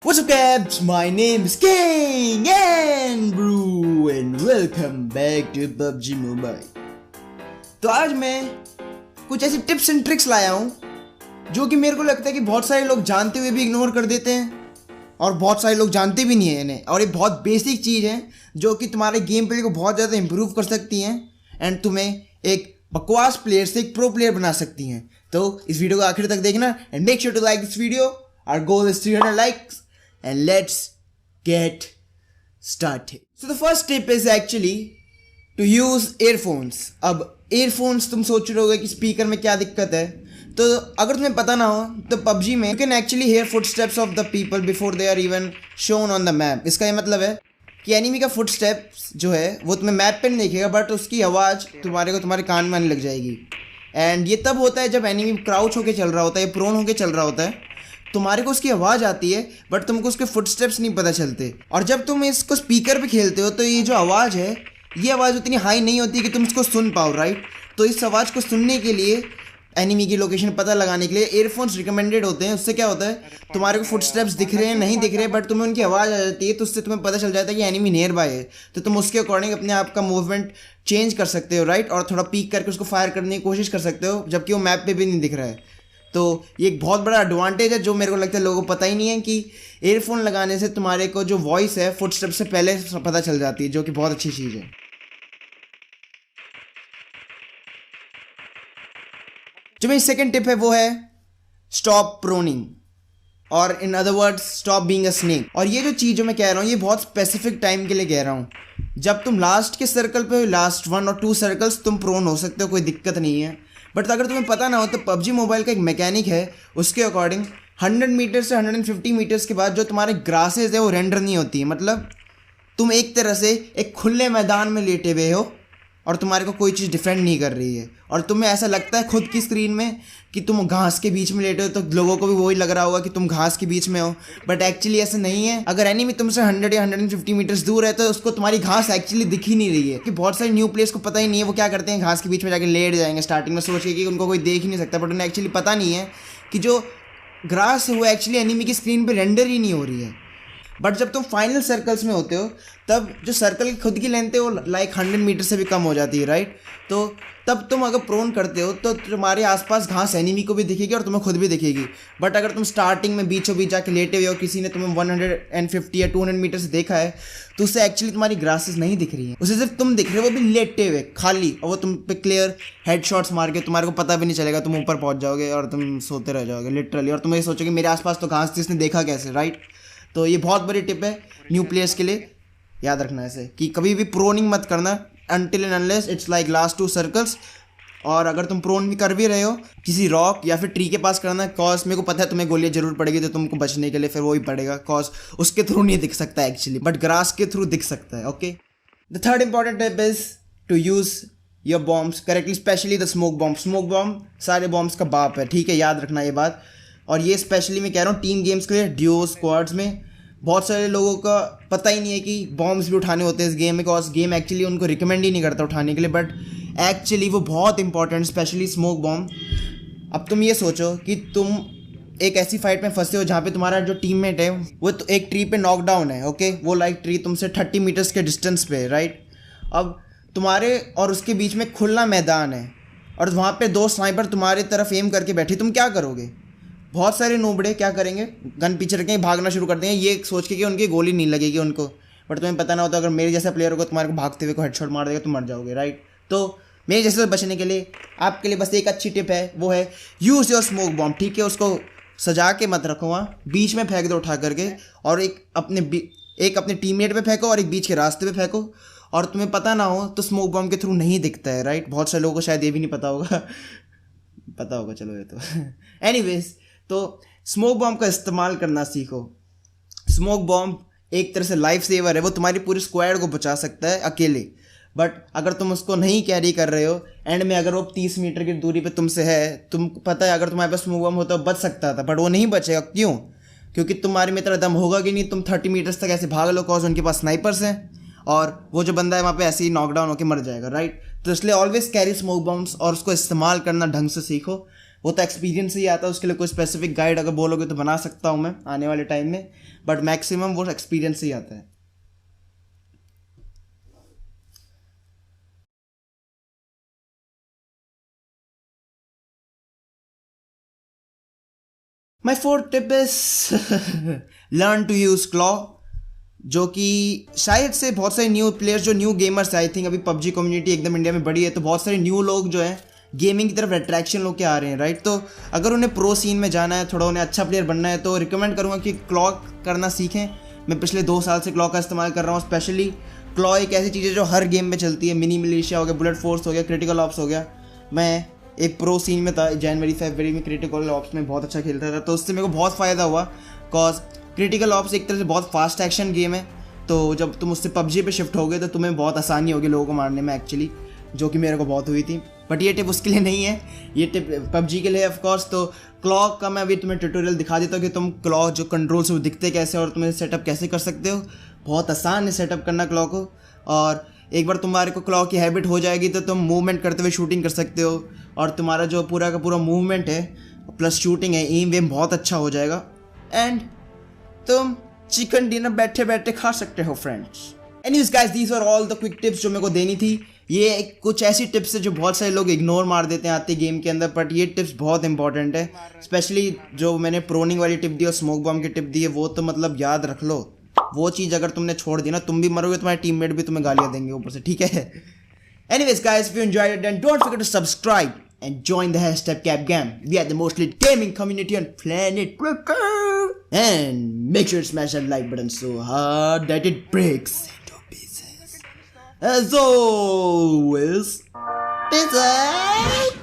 What's up guys, my name is King and Brew and welcome back to PUBG Mobile। तो आज मैं कुछ ऐसी टिप्स एंड ट्रिक्स लाया हूँ जो कि मेरे को लगता है कि बहुत सारे लोग जानते हुए भी इग्नोर कर देते हैं और बहुत सारे लोग जानते भी नहीं हैं इन्हें, और ये बहुत बेसिक चीज़ है जो कि तुम्हारे गेम प्ले को बहुत ज़्यादा इंप्रूव कर सकती हैं एंड तुम्हें एक बकवास प्लेयर से एक प्रो प्लेयर बना सकती हैं। तो इस वीडियो को आखिर तक देखना and make sure to like this video. Our goal is 300 likes and let's get started. So the first tip is actually to use earphones. अब earphones तुम सोच रहे होगे कि स्पीकर में क्या दिक्कत है, तो अगर तुम्हें पता ना हो तो PUBG में you can actually hear footsteps of the people before they are even shown on the map। इसका ये मतलब है कि एनिमी का फुटस्टेप्स जो है वो तुम्हें मैप पे नहीं दिखेगा, बट उसकी आवाज़ तुम्हारे कान में आने लग जाएगी। एंड ये तब होता है जब एनिमी क्राउच होके चल रहा होता है या प्रोन होके चल रहा होता है, तुम्हारे को उसकी आवाज़ आती है बट तुमको उसके फुटस्टेप्स नहीं पता चलते। और जब तुम इसको स्पीकर पे खेलते हो तो ये जो आवाज़ है, ये आवाज़ उतनी हाई नहीं होती कि तुम इसको सुन पाओ, राइट। तो इस आवाज़ को सुनने के लिए, एनिमी की लोकेशन पता लगाने के लिए एयरफोन्स रिकमेंडेड होते हैं। उससे क्या होता है, तुम्हारे को फुटस्टेप्स दिख रहे हैं नहीं दिख रहे, बट तुम्हें उनकी आवाज़ आ जाती है, तो उससे तुम्हें पता चल जाता है कि एनिमी नियर बाय है। तो तुम उसके अकॉर्डिंग अपने आप का मूवमेंट चेंज कर सकते हो, राइट, और थोड़ा पीक करके उसको फायर करने की कोशिश कर सकते हो जबकि वो मैप पे भी नहीं दिख रहा है। तो ये एक बहुत बड़ा एडवांटेज है जो मेरे को लगता है लोगों को पता ही नहीं है कि एयरफोन लगाने से तुम्हारे को जो वॉइस है फुटस्टेप से पहले पता चल जाती है, जो कि बहुत अच्छी चीज़ है। जो मेरी सेकंड टिप है वो है स्टॉप प्रोनिंग, और in other words stop being a snake. और ये जो चीज़ जो मैं कह रहा हूँ ये बहुत स्पेसिफिक टाइम के लिए कह रहा हूँ। जब तुम लास्ट के सर्कल पे, लास्ट 1 और 2 सर्कल्स तुम प्रोन हो सकते हो, कोई दिक्कत नहीं है। बट अगर तुम्हें पता ना हो तो PUBG मोबाइल का एक मैकेनिक है, उसके अकॉर्डिंग 100 मीटर से 150 मीटर्स के बाद जो तुम्हारे ग्रासेस है वो रेंडर नहीं होती है। मतलब तुम एक तरह से एक खुले मैदान में लेटे हुए हो और तुम्हारे को कोई चीज़ डिफेंड नहीं कर रही है, और तुम्हें ऐसा लगता है खुद की स्क्रीन में कि तुम घास के बीच में लेटे हो, तो लोगों को भी वही लग रहा होगा कि तुम घास के बीच में हो, बट एक्चुअली ऐसा नहीं है। अगर एनिमी तुमसे 100 या 150 मीटर्स दूर है तो उसको तुम्हारी घास एक्चुअली दिख ही नहीं रही है। कि बहुत सारे न्यू प्लेयर्स को पता ही नहीं है, वो क्या करते हैं घास के बीच में जाके लेट जाएंगे स्टार्टिंग में सोच के कि उनको कोई देख ही नहीं सकता, बट उन्हें एक्चुअली पता नहीं है कि जो ग्रास है वो एक्चुअली एनिमी की स्क्रीन पर रेंडर ही नहीं हो रही है। बट जब तुम फाइनल सर्कल्स में होते हो तब जो सर्कल की खुद की लेंथ है वो लाइक 100 मीटर से भी कम हो जाती है, राइट। तो तब तुम अगर प्रोन करते हो तो तुम्हारे आसपास घास एनिमी को भी दिखेगी और तुम्हें खुद भी दिखेगी। बट अगर तुम स्टार्टिंग में बीचों बीच जाके लेटे हुए हो, किसी ने तुम्हें 150 या 200 मीटर से देखा है, तो उससे एक्चुअली तुम्हारी ग्रासेस नहीं दिख रही हैं, उसे सिर्फ तुम दिख रहे हो, वो भी लेटे हुए खाली, और वो तुम पे क्लियर हेड शॉट्स मार के तुम्हारे को पता भी नहीं चलेगा, तुम ऊपर पहुंच जाओगे और तुम सोते रह जाओगे लिटरली, और तुम ये सोचोगे मेरे आसपास तो घास थी, इसने देखा कैसे, राइट। तो ये बहुत बड़ी टिप है न्यू प्लेयर्स के लिए, याद रखना ऐसे कि कभी भी प्रोनिंग मत करना until and unless it's like last 2 circles. और अगर तुम प्रोन भी कर भी रहे हो किसी रॉक या फिर ट्री के पास करना, कॉज मेरे को पता है तुम्हें गोलियां जरूर पड़ेगी, तो तुमको बचने के लिए फिर वो ही पड़ेगा, कॉज उसके थ्रू नहीं दिख सकता एक्चुअली, बट ग्रास के थ्रू दिख सकता है। Okay, the third important tip is to use your bombs correctly, specially the smoke bomb. Smoke bomb सारे बॉम्ब्स का बाप है, ठीक है, याद रखना ये बात। और ये स्पेशली मैं कह रहा हूँ टीम गेम्स के लिए, ड्यूओ स्क्वाड्स में बहुत सारे लोगों का पता ही नहीं है कि बॉम्ब्स भी उठाने होते हैं इस गेम में, बिकॉज गेम एक्चुअली उनको रिकमेंड ही नहीं करता उठाने के लिए, बट एक्चुअली वो बहुत इंपॉर्टेंट, स्पेशली स्मोक बॉम्ब। अब तुम ये सोचो कि तुम एक ऐसी फाइट में फंसे हो जहाँ पे तुम्हारा जो टीममेट है वो तो एक ट्री पे नॉकडाउन है, ओके, वो लाइक ट्री तुमसे 30 मीटर्स के डिस्टेंस पे है, राइट। अब तुम्हारे और उसके बीच में खुला मैदान है और वहाँ पे 2 स्नाइपर तुम्हारी तरफ एम करके बैठी, तुम क्या करोगे? बहुत सारे नोबड़े क्या करेंगे, गन पीछे रखेंगे, भागना शुरू कर देंगे, ये सोच के कि उनकी गोली नहीं लगेगी उनको, बट तुम्हें पता ना होता अगर मेरे जैसा प्लेयर होगा तुम्हारे को भागते हुए को हेडशॉट मार देगा, तुम मर जाओगे, राइट। तो मेरे जैसे बचने के लिए आपके लिए बस एक अच्छी टिप है, वो है यूज़ योर स्मोक बॉम्ब, ठीक है। उसको सजा के मत रखो, वहाँ बीच में फेंक दो उठा करके, और एक अपने टीममेट पे फेंको और एक बीच के रास्ते पे फेंको। और तुम्हें पता ना हो तो स्मोक बॉम्ब के थ्रू नहीं दिखता है, राइट। बहुत सारे लोगों को शायद ये भी नहीं पता होगा पता होगा, चलो ये तो एनीवेज, तो स्मोक बॉम्ब का इस्तेमाल करना सीखो। स्मोक बॉम्ब एक तरह से लाइफ सेवर है, वो तुम्हारी पूरी स्क्वाड को बचा सकता है अकेले, बट अगर तुम उसको नहीं कैरी कर रहे हो, एंड में अगर वो 30 मीटर की दूरी पे तुमसे है, तुम पता है अगर तुम्हारे पास स्मोक बॉम्ब होता तो बच सकता था, बट वो नहीं बचेगा। क्यों? क्योंकि तुम्हारे में इतना दम होगा कि नहीं, तुम 30 मीटर्स तक ऐसे भाग लो, कॉज उनके पास स्नाइपर्स हैं और वो जो बंदा है वहाँ पे ऐसे ही नॉकडाउन होकर मर जाएगा, राइट। तो इसलिए ऑलवेज कैरी स्मोक बॉम्ब्स और उसको इस्तेमाल करना ढंग से सीखो। वो तो एक्सपीरियंस ही आता है, उसके लिए कोई स्पेसिफिक गाइड अगर बोलोगे तो बना सकता हूँ मैं आने वाले टाइम में, बट मैक्सिमम वो एक्सपीरियंस ही आता है। My fourth tip is learn to use claw, जो कि शायद से बहुत सारे न्यू प्लेयर्स जो न्यू गेमर्स आई थिंक अभी पबजी कम्युनिटी एकदम इंडिया में बड़ी है, तो बहुत सारे न्यू लोग जो हैं गेमिंग की तरफ अट्रैक्शन लोग के आ रहे हैं, राइट। तो अगर उन्हें प्रो सीन में जाना है, थोड़ा उन्हें अच्छा प्लेयर बनना है, तो रिकमेंड करूँगा कि क्लॉ करना सीखें। मैं पिछले 2 साल से क्लॉ का इस्तेमाल कर रहा हूँ। स्पेशली क्लॉ एक ऐसी चीज़ है जो हर गेम में चलती है। मिनी मिलिशिया हो गया, बुलेट फोर्स हो गया, क्रिटिकल ऑप्स हो गया। मैं एक प्रो सीन में था जनवरी फरवरी में, क्रिटिकल ऑप्स में बहुत अच्छा खेलता था, तो उससे मेरे को बहुत फ़ायदा हुआ। कॉज क्रिटिकल ऑप्स एक तरह से बहुत फास्ट एक्शन गेम है, तो जब तुम उससे पबजी पे शिफ्ट हो गए तो तुम्हें बहुत आसानी होगी लोगों को मारने में एक्चुअली, जो कि मेरे को बहुत हुई थी। बट ये टिप उसके लिए नहीं है, ये टिप पबजी के लिए ऑफ कोर्स। तो क्लॉ का मैं अभी तुम्हें ट्यूटोरियल दिखा देता हूँ कि तुम क्लॉ जो कंट्रोल्स वो दिखते कैसे और तुम्हें सेटअप कैसे कर सकते हो। बहुत आसान है सेटअप करना क्लॉ को, और एक बार तुम्हारे को क्लॉ की हैबिट हो जाएगी तो तुम मूवमेंट करते हुए शूटिंग कर सकते हो, और तुम्हारा जो पूरा का पूरा मूवमेंट है प्लस शूटिंग है, एम वेम बहुत अच्छा हो जाएगा, एंड तुम चिकन डिनर बैठे बैठे खा सकते हो friends. Anyways guys, these are all the quick tips जो मेरे को देनी थी। ये कुछ ऐसी टिप्स है जो बहुत सारे लोग इग्नोर मार देते हैं आते गेम के अंदर, बट ये टिप्स बहुत इंपॉर्टेंट है। स्पेशली जो मैंने प्रोनिंग वाली टिप दी और स्मोक बॉम्ब की टिप दी है, वो तो मतलब याद रख लो। वो चीज़ अगर तुमने छोड़ दी ना, तुम भी मरोगे, तुम्हारे टीममेट भी तुम्हें गालियाँ देंगे ऊपर से, ठीक है। Anyways guys, if you enjoyed it then don't forget to subscribe and join the #CapGam. We are the most lit gaming community on planet Cricket. And make sure to smash that like button so hard that it breaks into pieces. As always, peace out.